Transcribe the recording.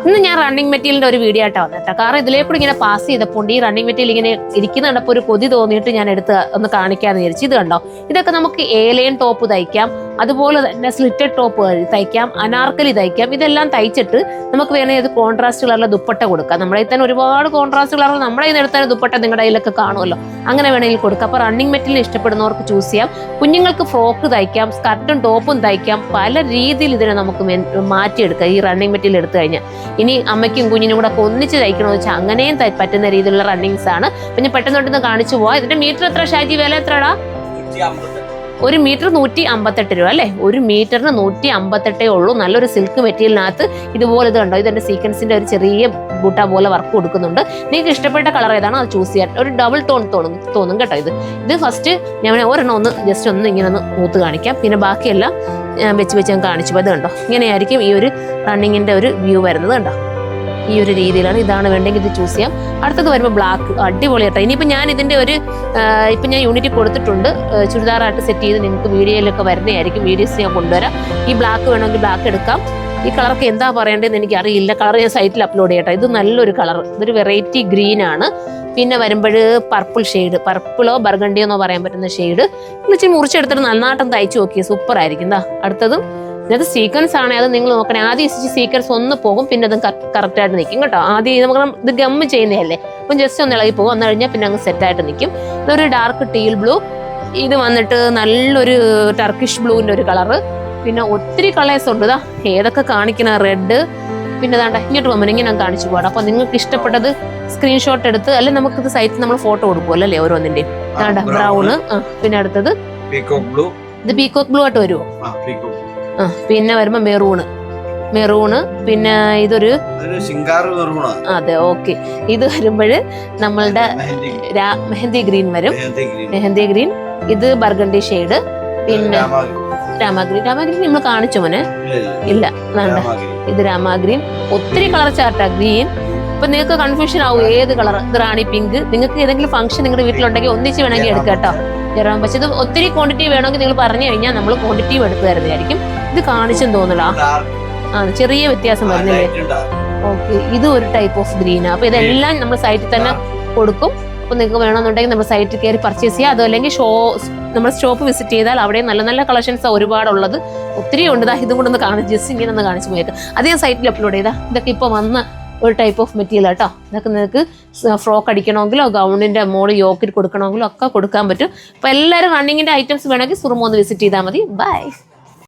ഇന്ന് ഞാൻ റണ്ണിങ് മെറ്റീരിയലിന്റെ ഒരു വീഡിയോ ആയിട്ടാണ് വന്നിട്ടോ. കാരണം ഇതിലേക്കൂടി ഇങ്ങനെ പാസ് ചെയ്തപ്പോൾ ഈ റണ്ണിങ് മെറ്റീരിയൽ ഇങ്ങനെ ഇരിക്കുന്ന കണ്ടപ്പോൾ ഒരു കൊതി തോന്നിയിട്ട് ഞാൻ എടുത്ത് ഒന്ന് കാണിക്കാന്ന് വിചാരിച്ചു. ഇത് കണ്ടോ, ഇതൊക്കെ നമുക്ക് ഏലൈൻ ടോപ്പ് തയ്ക്കാം, അതുപോലെ തന്നെ സ്ലിറ്റഡ് ടോപ്പ് തയ്ക്കാം, അനാർക്കലി തയ്ക്കാം. ഇതെല്ലാം തയ്ച്ചിട്ട് നമുക്ക് വേണമെങ്കിൽ ഇത് കോൺട്രാസ്റ്റ് കളറിലെ ദുപ്പട്ട കൊടുക്കാം. നമ്മുടെ തന്നെ ഒരുപാട് കോൺട്രാസ്റ്റ് കളറുകൾ നമ്മുടെ കയ്യിൽ എടുത്താൽ ദുപ്പട്ട നിങ്ങളുടെ കയ്യിലൊക്കെ കാണുമല്ലോ, അങ്ങനെ വേണമെങ്കിൽ കൊടുക്കാം. അപ്പോൾ റണ്ണിങ് മെറ്റീരിയൽ ഇഷ്ടപ്പെടുന്നവർക്ക് ചൂസ് ചെയ്യാം. കുഞ്ഞുങ്ങൾക്ക് ഫ്രോക്ക് തയ്ക്കാം, സ്കർട്ടും ടോപ്പും തയ്ക്കാം. പല രീതിയിൽ ഇതിനെ നമുക്ക് മാറ്റിയെടുക്കാം ഈ റണ്ണിങ് മെറ്റീരിയൽ എടുത്തു കഴിഞ്ഞാൽ. ഇനി അമ്മയ്ക്കും കുഞ്ഞിനും കൂടെ ഒന്നിച്ച് തയ്ക്കണമെന്ന് വെച്ചാൽ അങ്ങനെയും പറ്റുന്ന രീതിയിലുള്ള റണ്ണിങ്സ് ആണ്. അപ്പൊ ഞാൻ പെട്ടെന്ന് കാണിച്ചു പോവാം. ഇതിന്റെ മീറ്റർ എത്ര ഷാജി, വില എത്രടാ? 1 മീറ്റർ 158 രൂപ അല്ലേ? 1 മീറ്ററിന് 158 ഉള്ളൂ. നല്ലൊരു സിൽക്ക് മെറ്റീരിയലിനകത്ത് ഇതുപോലെ ഇത് കണ്ടോ, ഇതിന്റെ സീക്വൻസിന്റെ ഒരു ചെറിയ ബൂട്ട പോലെ വർക്ക് കൊടുക്കുന്നുണ്ട്. നിങ്ങൾക്ക് ഇഷ്ടപ്പെട്ട കളർ ഏതാണോ അത് ചൂസ് ചെയ്യാൻ. ഒരു ഡബിൾ ടോൺ തോന്നും കേട്ടോ. ഇത് ഫസ്റ്റ് ഞാൻ ഒരെണ്ണം ജസ്റ്റ് ഒന്ന് ഇങ്ങനെ ഒന്ന് മൂത്ത് കാണിക്കാം. പിന്നെ ബാക്കിയെല്ലാം വെച്ച് ഞാൻ കാണിച്ചു. അത് കണ്ടോ, ഇങ്ങനെയായിരിക്കും ഈ ഒരു റണ്ണിങ്ങിന്റെ ഒരു വ്യൂ വരുന്നത്. കണ്ടോ, ഈ ഒരു രീതിയിലാണ്. ഇതാണ് വേണ്ടെങ്കിൽ ഇത് ചൂസ് ചെയ്യാം. അടുത്തത് വരുമ്പോൾ ബ്ലാക്ക്, അടിപൊളിയാട്ടോ. ഇനിയിപ്പോൾ ഞാൻ ഇതിന്റെ ഒരു ഇപ്പം ഞാൻ യൂണിറ്റ് കൊടുത്തിട്ടുണ്ട്, ചുരിദാറായിട്ട് സെറ്റ് ചെയ്ത് നിങ്ങൾക്ക് വീഡിയോയിലൊക്കെ വരുന്നതായിരിക്കും. വീഡിയോസ് ഞാൻ കൊണ്ടുവരാം. ഈ ബ്ലാക്ക് വേണമെങ്കിൽ ബ്ലാക്ക് എടുക്കാം. ഈ കളർക്ക് എന്താ പറയേണ്ടതെന്ന് എനിക്ക് അറിയില്ല. കളർ ഞാൻ സൈറ്റിൽ അപ്ലോഡ് ചെയ്യട്ടെ. ഇത് നല്ലൊരു കളർ, ഇതൊരു വെറൈറ്റി ഗ്രീൻ ആണ്. പിന്നെ വരുമ്പോൾ പർപ്പിൾ ഷെയ്ഡ്, പർപ്പിളോ ബർഗണ്ടിയോ എന്നോ പറയാൻ പറ്റുന്ന ഷെയ്ഡ്. ഇച്ചിരി മുറിച്ചെടുത്തിട്ട് നന്നാട്ടം തയ്ച്ചു നോക്കിയേ, സൂപ്പർ ആയിരിക്കും. എന്താ അടുത്തതും ഇതിനകത്ത് സീക്വൻസ് ആണ്, അത് നിങ്ങൾ നോക്കണേ. ആദ്യം സീക്വൻസ് ഒന്ന് പോകും, പിന്നെ അതും കറക്റ്റായിട്ട് നിൽക്കും കേട്ടോ. ആദ്യം നമുക്ക് ഇത് ഗമ്മ് ചെയ്യുന്നതല്ലേ, അപ്പം ജസ്റ്റ് ഒന്ന് ഇളകി പോകും. വന്നു കഴിഞ്ഞാൽ പിന്നെ അങ്ങ് സെറ്റായിട്ട് നിൽക്കും. ഇതൊരു ഡാർക്ക് ടീൽ ബ്ലൂ, ഇത് വന്നിട്ട് നല്ലൊരു ടർക്കിഷ് ബ്ലൂവിൻ്റെ ഒരു കളറ്. പിന്നെ ഒത്തിരി കളേഴ്സ് ഉണ്ട്. ഇതാ ഏതൊക്കെ കാണിക്കുന്ന റെഡ്. പിന്നെ ഇതാണ്ട ഇങ്ങോട്ട് പോകുമ്പോൾ ഇങ്ങനെ ഞാൻ കാണിച്ചു പോകണം. അപ്പം നിങ്ങൾക്ക് ഇഷ്ടപ്പെട്ടത് സ്ക്രീൻഷോട്ട് എടുത്ത്, അല്ലെങ്കിൽ നമുക്കിത് സൈറ്റിൽ നമ്മൾ ഫോട്ടോ കൊടുക്കുമല്ലോ അല്ലേ ഓരോന്നിൻ്റെയും. ഇതാണ്ട ബ്രൗണ്. പിന്നെ അടുത്തത് ഇത് പീകോക്ക് ബ്ലൂ ആയിട്ട് വരുമോ? പിന്നെ വരുമ്പോ മെറൂണ്. പിന്നെ ഇതൊരു അതെ, ഓക്കെ. ഇത് വരുമ്പോഴ് നമ്മളുടെ മെഹന്തി ഗ്രീൻ വരും. മെഹന്തി ഗ്രീൻ. ഇത് ബർഗണ്ടി ഷെയ്ഡ്. പിന്നെ രാമഗ്രീൻ നമ്മൾ കാണിച്ചു മോനെ? ഇല്ല, വേണ്ട. ഇത് രാമഗ്രീൻ. ഒത്തിരി കളർ ചാർട്ടാ ഗ്രീൻ. ഇപ്പൊ നിങ്ങൾക്ക് കൺഫ്യൂഷൻ ആവും ഏത് കളർ. ഇത് റാണി പിങ്ക്. നിങ്ങൾക്ക് ഏതെങ്കിലും ഫംഗ്ഷൻ നിങ്ങളുടെ വീട്ടിലുണ്ടെങ്കിൽ ഒന്നിച്ച് വേണമെങ്കിൽ എടുക്കാം കേട്ടോ. പക്ഷെ ഇത് ഒത്തിരി ക്വാണ്ടിറ്റി വേണമെങ്കിൽ നിങ്ങൾ പറഞ്ഞു കഴിഞ്ഞാൽ നമ്മൾ ക്വാണ്ടിറ്റി എടുത്തു തരുന്നതായിരിക്കും. ഇത് കാണിച്ചെന്ന് തോന്നില്ല, ചെറിയ വ്യത്യാസം വരുന്നില്ലേ? ഓക്കെ, ഇത് ഒരു ടൈപ്പ് ഓഫ് ഗ്രീനാ. അപ്പൊ ഇതെല്ലാം നമ്മൾ സൈറ്റിൽ തന്നെ കൊടുക്കും. അപ്പൊ നിങ്ങൾക്ക് വേണമെന്നുണ്ടെങ്കിൽ നമ്മൾ സൈറ്റിൽ കയറി പർച്ചേസ് ചെയ്യുക. അതല്ലെങ്കിൽ നമ്മൾ ഷോപ്പ് വിസിറ്റ് ചെയ്താൽ അവിടെ നല്ല നല്ല കളക്ഷൻസ് ഒരുപാടുള്ളത് ഒത്തിരി ഉണ്ട്. ഇതും കൂടെ ഒന്ന് ജസ്റ്റ് ഇങ്ങനെ ഒന്ന് കാണിച്ചു പോയേക്കാം. അത് ഞാൻ സൈറ്റിൽ അപ്ലോഡ് ചെയ്താൽ ഇതൊക്കെ ഇപ്പൊ വന്ന ഒരു ടൈപ്പ് ഓഫ് മെറ്റീരിയൽ കേട്ടോ. ഇതൊക്കെ നിങ്ങൾക്ക് ഫ്രോക്ക് അടിക്കണമെങ്കിലോ ഗൗണിന്റെ മോള് യോക്കിൽ കൊടുക്കണമെങ്കിലോ ഒക്കെ കൊടുക്കാൻ പറ്റും. അപ്പൊ എല്ലാവരും റണ്ണിങ്ങിന്റെ ഐറ്റംസ് വേണമെങ്കിൽ സുറുമ ഒന്ന് വിസിറ്റ് ചെയ്താൽ മതി. ബൈ.